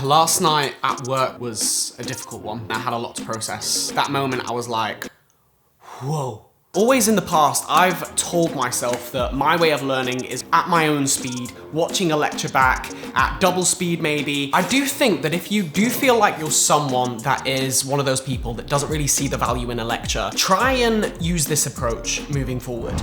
Last night at work was a difficult one. I had a lot to process. That moment I was like, whoa. Always in the past, I've told myself that my way of learning is at my own speed, watching a lecture back, at double speed maybe. I do think that if you do feel like you're someone that is one of those people that doesn't really see the value in a lecture, try and use this approach moving forward.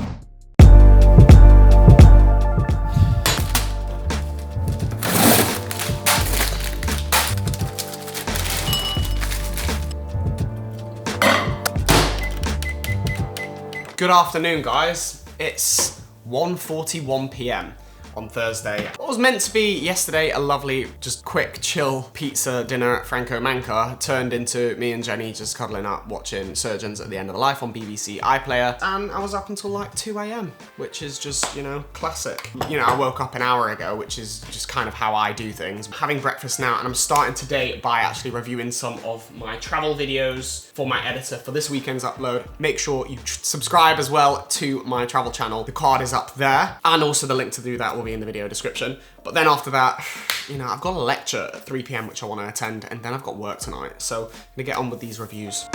Good afternoon, guys. It's 1:41 p.m. on Thursday. What was meant to be yesterday a lovely, just quick, chill pizza dinner at Franco Manca turned into me and Jenny just cuddling up watching Surgeons at the End of the Life on BBC iPlayer, and I was up until like 2 a.m, which is just, you know, classic. You know, I woke up an hour ago, which is just kind of how I do things. I'm having breakfast now, and I'm starting today by actually reviewing some of my travel videos for my editor for this weekend's upload. Make sure you subscribe as well to my travel channel. The card is up there, and also the link to do that will be in the video description. But then after that, you know, I've got a lecture at 3 p.m. which I want to attend, and then I've got work tonight. So I'm gonna get on with these reviews.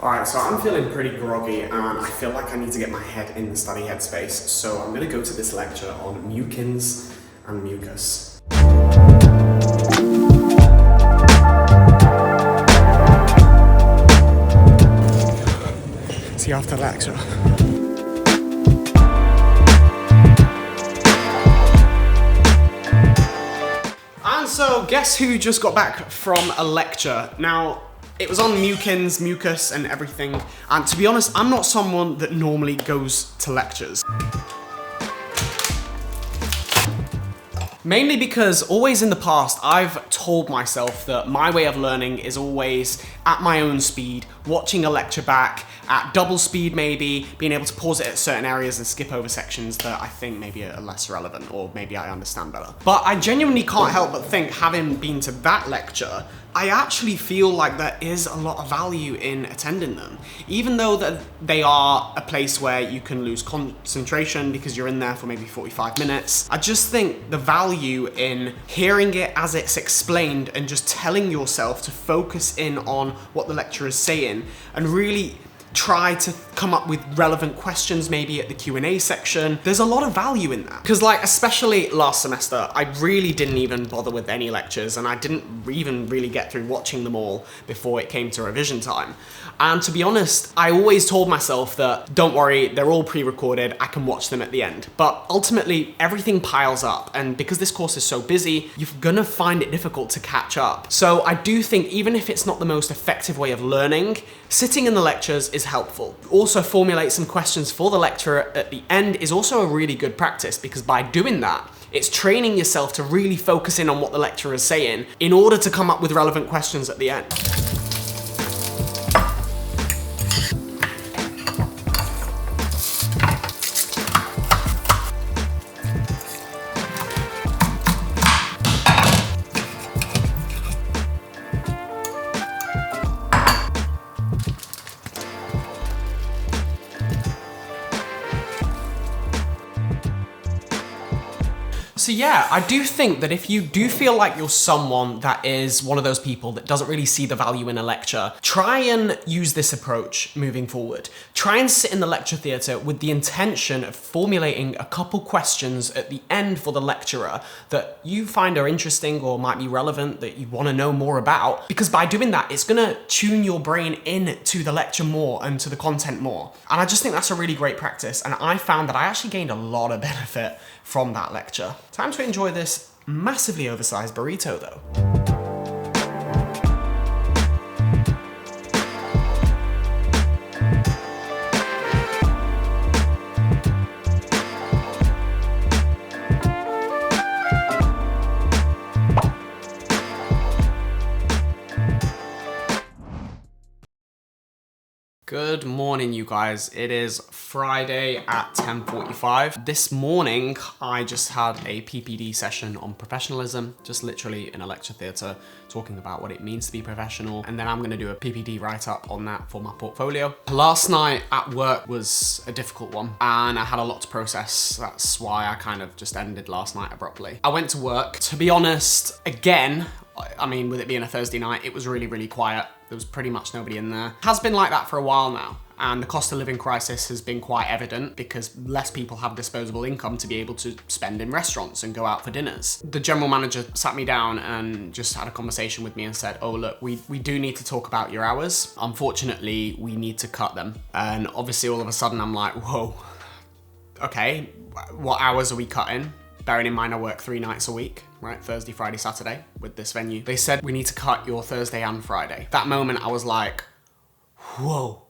Alright, so I'm feeling pretty groggy and I feel like I need to get my head in the study headspace. So I'm gonna go to this lecture on mucins and mucus. See you after lecture. And so, guess who just got back from a lecture? Now, it was on mucins, mucus, and everything. And to be honest, I'm not someone that normally goes to lectures. Mainly because always in the past, I've told myself that my way of learning is always at my own speed, watching a lecture back, at double speed maybe, being able to pause it at certain areas and skip over sections that I think maybe are less relevant, or maybe I understand better. But I genuinely can't help but think, having been to that lecture, I actually feel like there is a lot of value in attending them. Even though that they are a place where you can lose concentration because you're in there for maybe 45 minutes, I just think the value in hearing it as it's explained and just telling yourself to focus in on what the lecturer is saying and really try to come up with relevant questions maybe at the Q&A section. There's a lot of value in that. Because like, especially last semester, I really didn't even bother with any lectures, and I didn't even really get through watching them all before it came to revision time. And to be honest, I always told myself that, don't worry, they're all pre-recorded, I can watch them at the end. But ultimately, everything piles up, and because this course is so busy, you're gonna find it difficult to catch up. So I do think, even if it's not the most effective way of learning, sitting in the lectures is helpful. Also, formulate some questions for the lecturer at the end is also a really good practice, because by doing that, it's training yourself to really focus in on what the lecturer is saying in order to come up with relevant questions at the end. So yeah, I do think that if you do feel like you're someone that is one of those people that doesn't really see the value in a lecture, try and use this approach moving forward. Try and sit in the lecture theatre with the intention of formulating a couple questions at the end for the lecturer that you find are interesting or might be relevant, that you want to know more about, because by doing that, it's going to tune your brain in to the lecture more and to the content more. And I just think that's a really great practice, and I found that I actually gained a lot of benefit from that lecture. Time to enjoy this massively oversized burrito though. Good morning, you guys. It is Friday at 10:45. This morning, I just had a PPD session on professionalism, just literally in a lecture theatre, talking about what it means to be professional. And then I'm gonna do a PPD write-up on that for my portfolio. Last night at work was a difficult one, and I had a lot to process. That's why I kind of just ended last night abruptly. I went to work. To be honest, again, I mean, with it being a Thursday night, it was really, really quiet. There was pretty much nobody in there. It has been like that for a while now. And the cost of living crisis has been quite evident because less people have disposable income to be able to spend in restaurants and go out for dinners. The general manager sat me down and just had a conversation with me and said, oh, look, we do need to talk about your hours. Unfortunately, we need to cut them. And obviously all of a sudden I'm like, whoa, okay, what hours are we cutting? Bearing in mind I work 3 nights a week, right? Thursday, Friday, Saturday with this venue. They said we need to cut your Thursday and Friday. That moment I was like, whoa.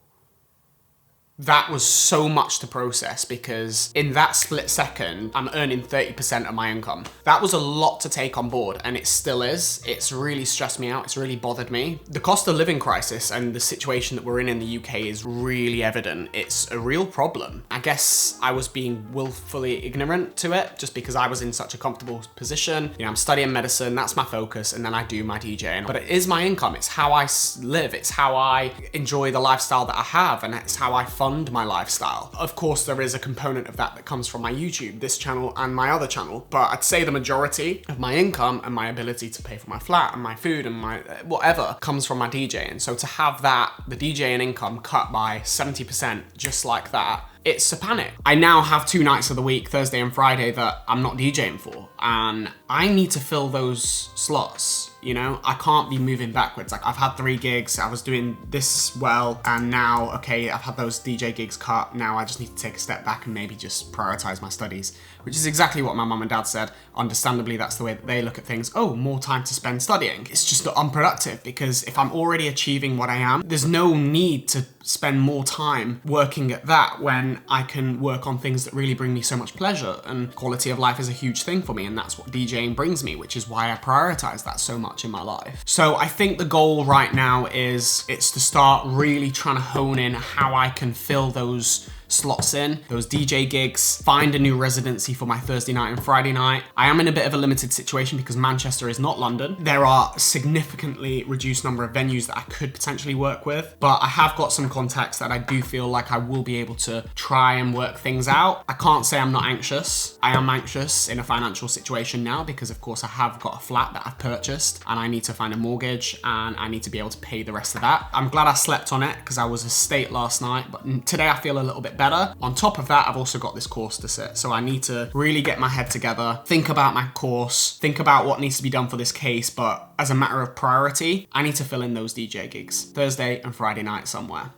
That was so much to process because in that split second, I'm earning 30% of my income. That was a lot to take on board, and it still is. It's really stressed me out. It's really bothered me. The cost of living crisis and the situation that we're in the UK is really evident. It's a real problem. I guess I was being willfully ignorant to it just because I was in such a comfortable position. You know, I'm studying medicine, that's my focus, and then I do my DJing. But it is my income. It's how I live. It's how I enjoy the lifestyle that I have, and it's how I fund my lifestyle. Of course, there is a component of that comes from my YouTube, this channel and my other channel, but I'd say the majority of my income and my ability to pay for my flat and my food and my whatever comes from my DJing. So to have that, the DJing income cut by 70% just like that, it's a panic. I now have 2 nights of the week, Thursday and Friday, that I'm not DJing for, and I need to fill those slots. You know, I can't be moving backwards. Like, I've had 3 gigs, I was doing this well, and now, okay, I've had those DJ gigs cut. Now I just need to take a step back and maybe just prioritize my studies, which is exactly what my mum and dad said. Understandably, that's the way that they look at things. Oh, more time to spend studying. It's just unproductive because if I'm already achieving what I am, there's no need to spend more time working at that when I can work on things that really bring me so much pleasure, and quality of life is a huge thing for me, and that's what DJing brings me, which is why I prioritize that so much in my life. So I think the goal right now is it's to start really trying to hone in how I can fill those slots in, those DJ gigs, find a new residency for my Thursday night and Friday night. I am in a bit of a limited situation because Manchester is not London. There are a significantly reduced number of venues that I could potentially work with, but I have got some contacts that I do feel like I will be able to try and work things out. I can't say I'm not anxious. I am anxious in a financial situation now because of course I have got a flat that I've purchased and I need to find a mortgage and I need to be able to pay the rest of that. I'm glad I slept on it because I was a state last night, but today I feel a little bit better. On top of that, I've also got this course to sit. So I need to really get my head together, think about my course, think about what needs to be done for this case, but as a matter of priority, I need to fill in those DJ gigs, Thursday and Friday night somewhere.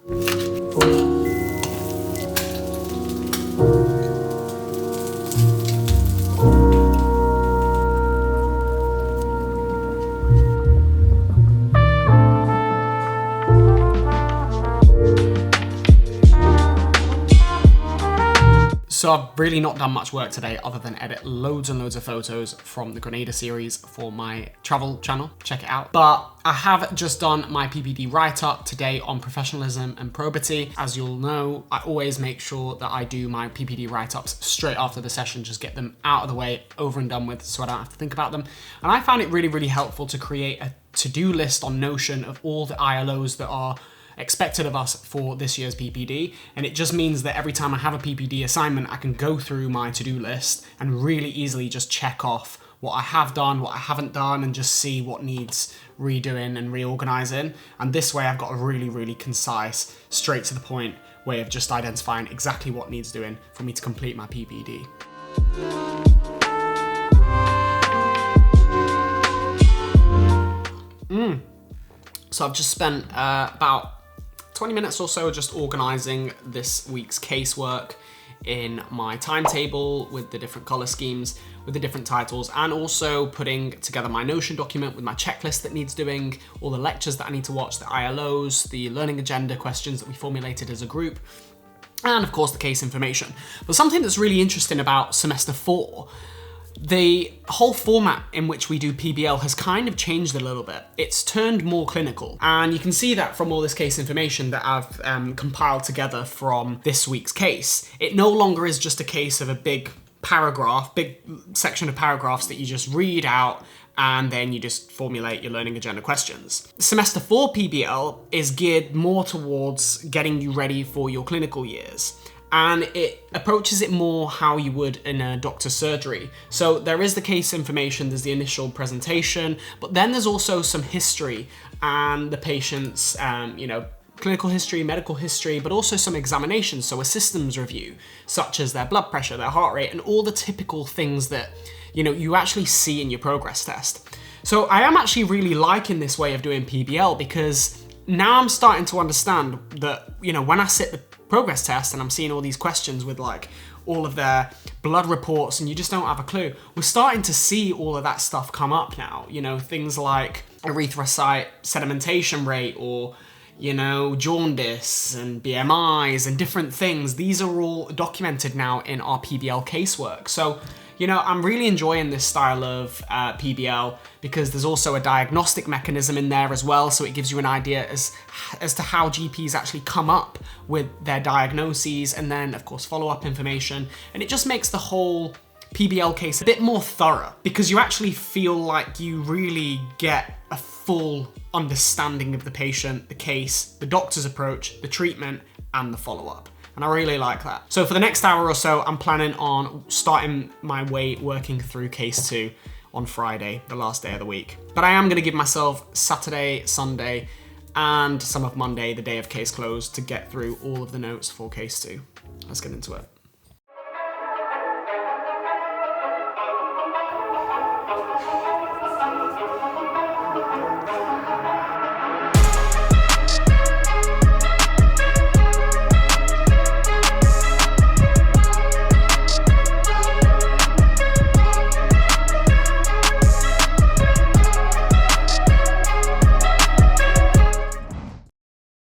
So I've really not done much work today other than edit loads and loads of photos from the Grenada series for my travel channel. Check it out. But I have just done my PPD write-up today on professionalism and probity. As you'll know, I always make sure that I do my PPD write-ups straight after the session, just get them out of the way, over and done with, so I don't have to think about them. And I found it really, really helpful to create a to-do list on Notion of all the ILOs that are expected of us for this year's PPD, and it just means that every time I have a PPD assignment I can go through my to-do list and really easily just check off what I have done, what I haven't done, and just see what needs redoing and reorganizing. And this way I've got a really, really concise, straight to the point way of just identifying exactly what needs doing for me to complete my PPD. So I've just spent about 20 minutes or so just organizing this week's casework in my timetable with the different color schemes, with the different titles, and also putting together my Notion document with my checklist that needs doing, all the lectures that I need to watch, the ILOs, the learning agenda questions that we formulated as a group, and of course the case information. But something that's really interesting about semester 4 The whole format in which we do PBL has kind of changed a little bit. It's turned more clinical, and you can see that from all this case information that I've compiled together from this week's case. It no longer is just a case of a big section of paragraphs that you just read out and then you just formulate your learning agenda questions. Semester 4 PBL is geared more towards getting you ready for your clinical years, and it approaches it more how you would in a doctor's surgery. So there is the case information, there's the initial presentation, but then there's also some history and the patient's, clinical history, medical history, but also some examinations, so a systems review, such as their blood pressure, their heart rate, and all the typical things that, you actually see in your progress test. So I am actually really liking this way of doing PBL, because now I'm starting to understand that, when I sit the progress test and I'm seeing all these questions with like all of their blood reports and you just don't have a clue, we're starting to see all of that stuff come up now. Things like erythrocyte sedimentation rate, or jaundice and BMIs and different things. These are all documented now in our PBL casework. So, I'm really enjoying this style of PBL, because there's also a diagnostic mechanism in there as well. So it gives you an idea as to how GPs actually come up with their diagnoses, and then of course follow-up information. And it just makes the whole PBL case a bit more thorough, because you actually feel like you really get a full understanding of the patient, the case, the doctor's approach, the treatment, and the follow-up. And I really like that. So for the next hour or so, I'm planning on starting my way working through case 2 on Friday, the last day of the week. But I am gonna give myself Saturday, Sunday, and some of Monday, the day of case close, to get through all of the notes for case 2. Let's get into it.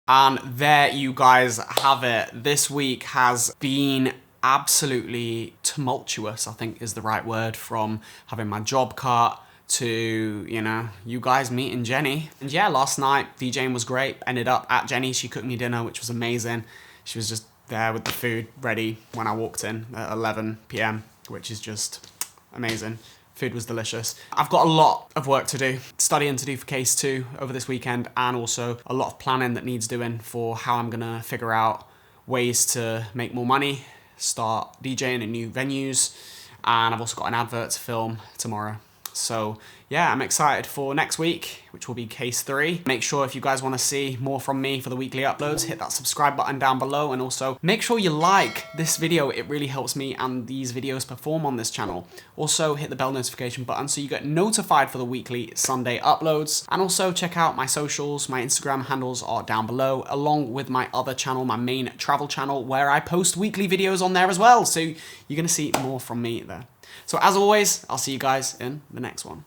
And there you guys have it. This week has been absolutely tumultuous, I think is the right word, from having my job cut to, you guys meeting Jenny. And yeah, last night DJing was great. Ended up at Jenny's. She cooked me dinner, which was amazing. She was just there with the food ready when I walked in at 11 p.m, which is just amazing. Food was delicious. I've got a lot of work to do, studying to do for case 2 over this weekend, and also a lot of planning that needs doing for how I'm gonna figure out ways to make more money, start DJing in new venues, and I've also got an advert to film tomorrow. So yeah, I'm excited for next week, which will be case 3. Make sure if you guys want to see more from me for the weekly uploads, hit that subscribe button down below, and also make sure you like this video. It really helps me and these videos perform on this channel. Also hit the bell notification button so you get notified for the weekly Sunday uploads, and also check out my socials. My Instagram handles are down below, along with my other channel, my main travel channel, where I post weekly videos on there as well. So you're going to see more from me there. So as always, I'll see you guys in the next one.